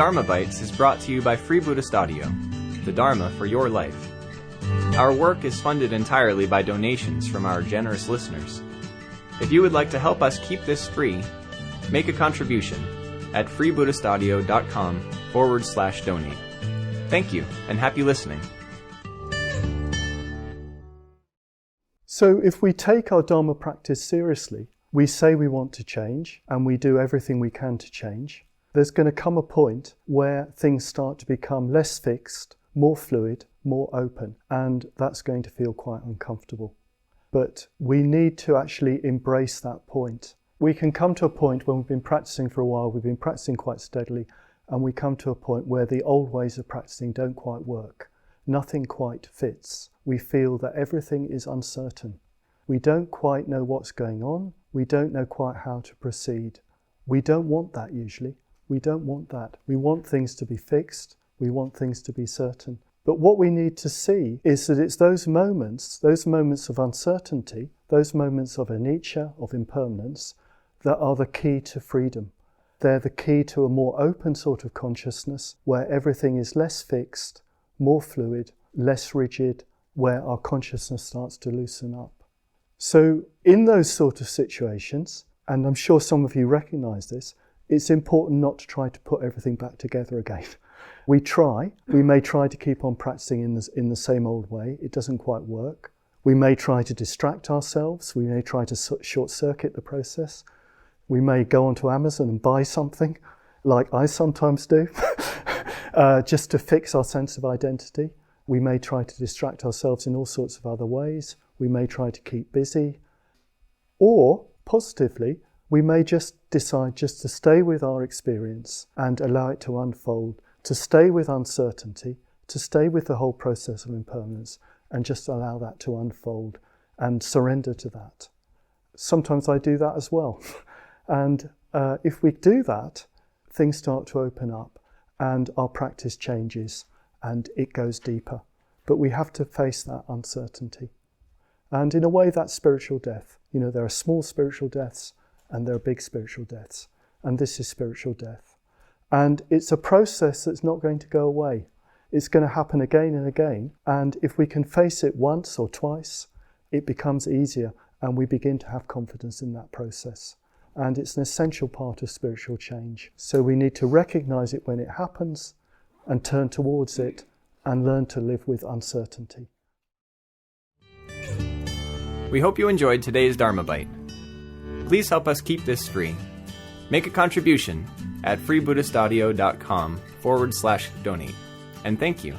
Dharma Bites is brought to you by Free Buddhist Audio, the Dharma for your life. Our work is funded entirely by donations from our generous listeners. If you would like to help us keep this free, make a contribution at freebuddhistaudio.com/donate. Thank you, and happy listening. So if we take our Dharma practice seriously, we say we want to change, and we do everything we can to change, there's going to come a point where things start to become less fixed, more fluid, more open, and that's going to feel quite uncomfortable. But we need to actually embrace that point. We can come to a point when we've been practicing for a while, we've been practicing quite steadily, and we come to a point where the old ways of practicing don't quite work. Nothing quite fits. We feel that everything is uncertain. We don't quite know what's going on. We don't know quite how to proceed. We don't want that usually. We don't want that. We want things to be fixed. We want things to be certain. But what we need to see is that it's those moments of uncertainty, those moments of anicca, of impermanence, that are the key to freedom. They're the key to a more open sort of consciousness where everything is less fixed, more fluid, less rigid, where our consciousness starts to loosen up. So in those sort of situations, and I'm sure some of you recognise this, it's important not to try to put everything back together again. We may try to keep on practicing in the same old way. It doesn't quite work. We may try to distract ourselves. We may try to short-circuit the process. We may go onto Amazon and buy something, like I sometimes do, just to fix our sense of identity. We may try to distract ourselves in all sorts of other ways. We may try to keep busy. Or, positively, we may just decide just to stay with our experience and allow it to unfold, to stay with uncertainty, to stay with the whole process of impermanence, and just allow that to unfold and surrender to that. Sometimes I do that as well. And if we do that, things start to open up and our practice changes and it goes deeper. But we have to face that uncertainty. And in a way, that's spiritual death. You know, there are small spiritual deaths and there are big spiritual deaths. And this is spiritual death. And it's a process that's not going to go away. It's going to happen again and again. And if we can face it once or twice, it becomes easier and we begin to have confidence in that process. And it's an essential part of spiritual change. So we need to recognize it when it happens and turn towards it and learn to live with uncertainty. We hope you enjoyed today's Dharma Bite. Please help us keep this free. Make a contribution at freebuddhistaudio.com/donate. And thank you.